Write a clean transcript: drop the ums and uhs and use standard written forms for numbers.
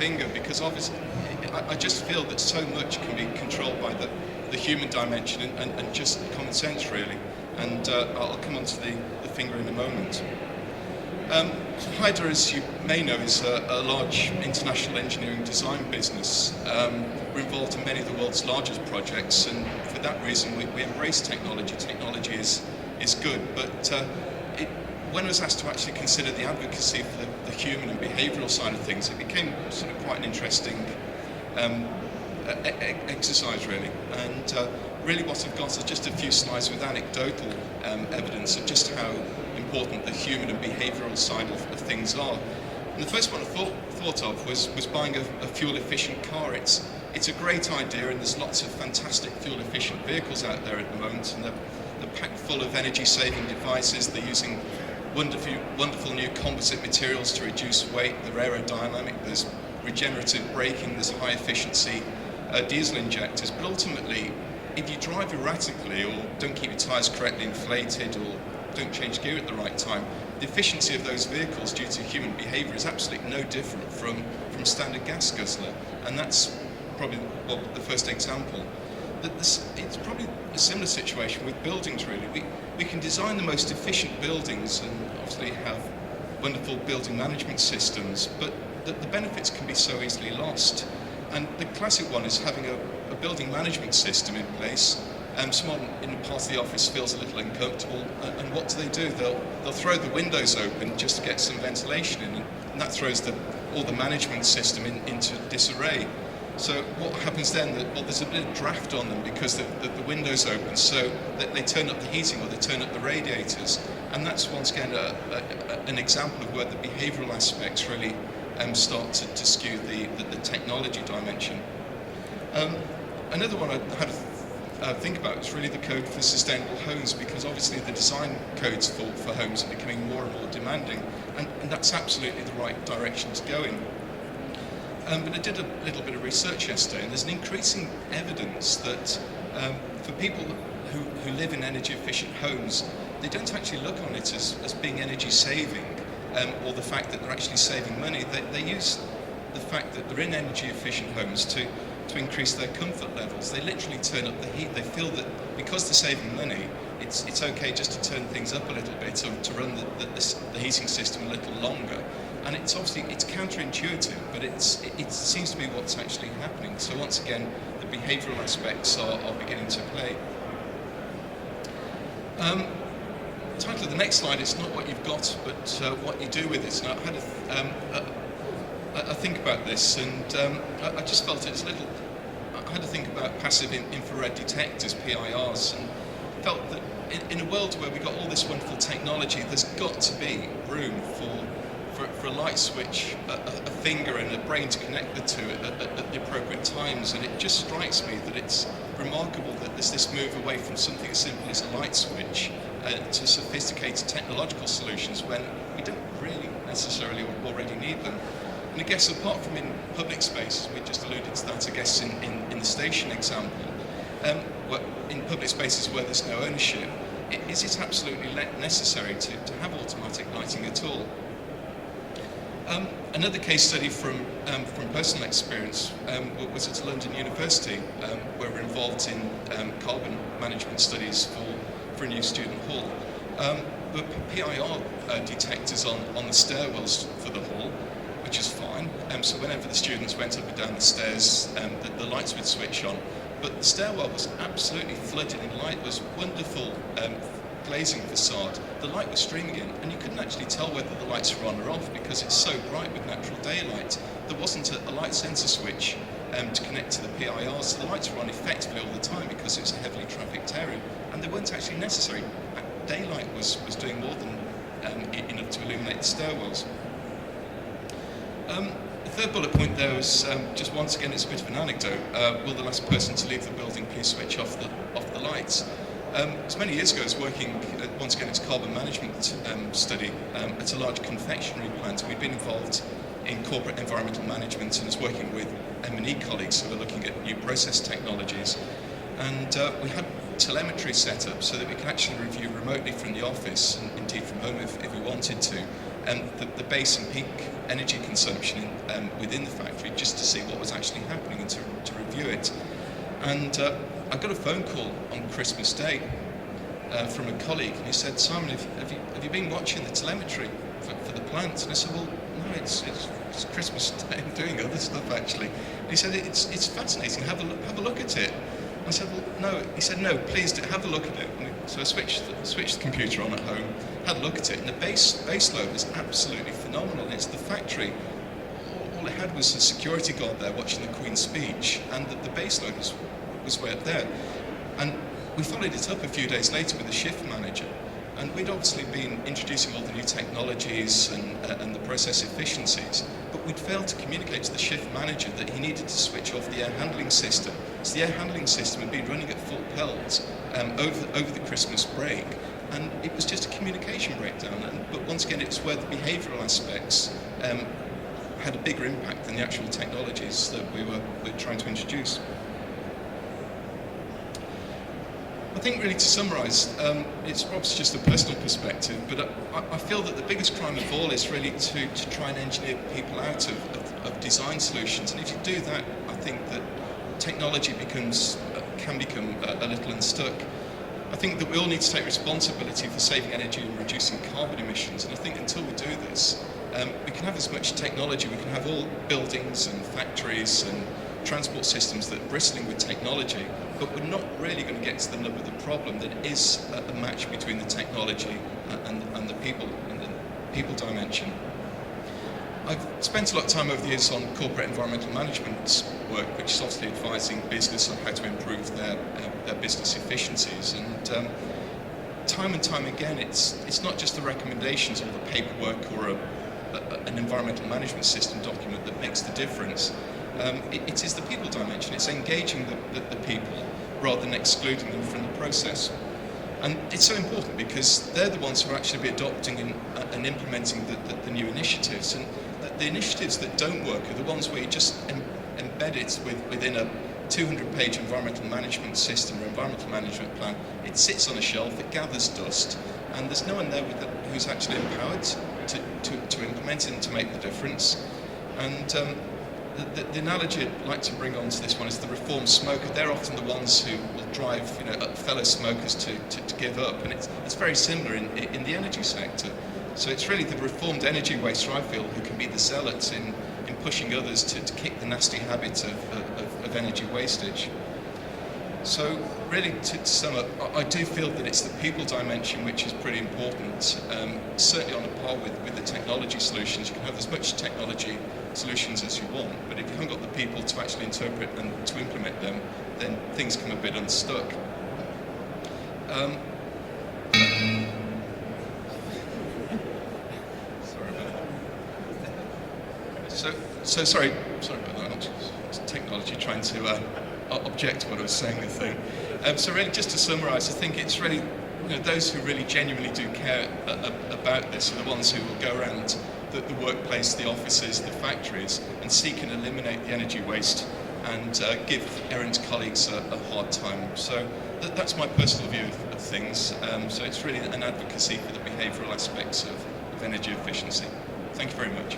finger, because obviously I just feel that so much can be controlled by the human dimension and just common sense, really. And I'll come on to the finger in a moment. Hyder, as you may know, is a large international engineering design business. We're involved in many of the world's largest projects, and for that reason we embrace technology. Technology is good, but when I was asked to actually consider the advocacy for the human and behavioural side of things, it became sort of quite an interesting exercise, really. And really what I've got is just a few slides with anecdotal evidence of just how important the human and behavioural side of things are. And the first one I thought of was buying a fuel-efficient car. It's a great idea, and there's lots of fantastic fuel-efficient vehicles out there at the moment, and they're packed full of energy-saving devices. They're using wonderful new composite materials to reduce weight. They're aerodynamic. There's regenerative braking. There's high-efficiency diesel injectors. But ultimately, if you drive erratically or don't keep your tyres correctly inflated or don't change gear at the right time, the efficiency of those vehicles due to human behaviour is absolutely no different from standard gas guzzler. And that's probably the first example. It's probably a similar situation with buildings, really. We can design the most efficient buildings and obviously have wonderful building management systems, but the benefits can be so easily lost. And the classic one is having a building management system in place. Someone in part of the office feels a little uncomfortable, and what do? They'll throw the windows open just to get some ventilation in, and that throws all the management system into disarray. So what happens then? There's a bit of draft on them because the window's open, so that they turn up the heating or they turn up the radiators, and that's once again an example of where the behavioural aspects really start to skew the technology dimension. Another one I had to think about is really the code for sustainable homes, because obviously the design codes for homes are becoming more and more demanding, and that's absolutely the right direction to go in. But I did a little bit of research yesterday, and there's an increasing evidence that for people who live in energy efficient homes, they don't actually look on it as being energy saving, or the fact that they're actually saving money. They use the fact that they're in energy efficient homes to increase their comfort levels. They literally turn up the heat. They feel that because they're saving money, it's okay just to turn things up a little bit, or to run the heating system a little longer. And it's counterintuitive, but it seems to be what's actually happening. So once again, the behavioural aspects are beginning to play. The title of the next slide is not what you've got, but what you do with it. And I had I think about this, and I just felt it's a little. I had to think about passive infrared detectors, PIRs, and felt that in a world where we've got all this wonderful technology, there's got to be room for a light switch, a finger and a brain to connect the two at the appropriate times. And it just strikes me that it's remarkable that there's this move away from something as simple as a light switch to sophisticated technological solutions when we don't really necessarily already need them. And I guess apart from in public spaces, we just alluded to that, I guess in the station example, in public spaces where there's no ownership, is it absolutely necessary to have automatic lighting at all? Another case study from personal experience was at London University, where we're involved in carbon management studies for a new student hall. The PIR detectors on the stairwells for the hall, which is fine. So whenever the students went up and down the stairs, the lights would switch on. But the stairwell was absolutely flooded in light. It was wonderful glazing facade. The light was streaming in, and you couldn't actually tell whether the lights were on or off because it's so bright with natural daylight. There wasn't a light sensor switch to connect to the PIRs. So the lights were on effectively all the time because it was a heavily trafficked area, and they weren't actually necessary. Daylight was doing more than enough to illuminate the stairwells. The third bullet point there was just once again, it's a bit of an anecdote. Will the last person to leave the building please switch off the lights? As many years ago, I was working, once again, it's a carbon management study at a large confectionery plant. We'd been involved in corporate environmental management and was working with M&E colleagues who were looking at new process technologies. And we had telemetry set up so that we could actually review remotely from the office, and indeed from home if we wanted to, the base and peak energy consumption within the factory, just to see what was actually happening and to review it. And I got a phone call on Christmas Day from a colleague, and he said, "Simon, have you been watching the telemetry for the plant?" And I said, "Well, no, it's Christmas Day. I'm doing other stuff actually." And he said, "It's fascinating. Have a look at it." I said, "Well, no." He said, "No, please have a look at it." And so I switched the computer on at home, had a look at it, and the base load was absolutely phenomenal. And it's the factory. All it had was a security guard there watching the Queen's speech, and the base load was way up there. And we followed it up a few days later with the shift manager, and we'd obviously been introducing all the new technologies and the process efficiencies, but we'd failed to communicate to the shift manager that he needed to switch off the air handling system. So the air handling system had been running at full pelt over the Christmas break, and it was just a communication breakdown. But once again, it's where the behavioural aspects had a bigger impact than the actual technologies that we're trying to introduce. I think really to summarise, it's obviously just a personal perspective, but I feel that the biggest crime of all is really to try and engineer people out of design solutions. And if you do that, I think that technology can become a little unstuck. I think that we all need to take responsibility for saving energy and reducing carbon emissions. And I think until we do this, we can have as much technology, we can have all buildings and factories and transport systems that are bristling with technology, but we're not really going to get to the nub of the problem that is a match between the technology and the people dimension. I've spent a lot of time over the years on corporate environmental management work, which is obviously advising business on how to improve their business efficiencies. And time and time again, it's not just the recommendations or the paperwork or an environmental management system document that makes the difference. It is the people dimension. It's engaging the people rather than excluding them from the process. And it's so important because they're the ones who are actually be adopting and implementing the new initiatives. And the initiatives that don't work are the ones where you just embed it within a 200-page environmental management system or environmental management plan. It sits on a shelf, it gathers dust, and there's no one there who's actually empowered to implement it and to make the difference. And the analogy I'd like to bring onto this one is the reformed smoker. They're often the ones who will drive fellow smokers to give up, and it's very similar in the energy sector. So it's really the reformed energy waster, I feel, who can be the zealots in pushing others to kick the nasty habit of energy wastage. So really, to sum up, I do feel that it's the people dimension which is pretty important, certainly on a par with the technology solutions. You can have as much technology solutions as you want, but if you haven't got the people to actually interpret and to implement them, then things come a bit unstuck. Sorry about that. So sorry about that. It's technology trying to object to what I was saying, I think. So really, just to summarise, I think it's really those who really genuinely do care about this are the ones who will go around the workplace, the offices, the factories, and seek and eliminate the energy waste and give errant colleagues a hard time. So that's my personal view of things. So it's really an advocacy for the behavioural aspects of energy efficiency. Thank you very much.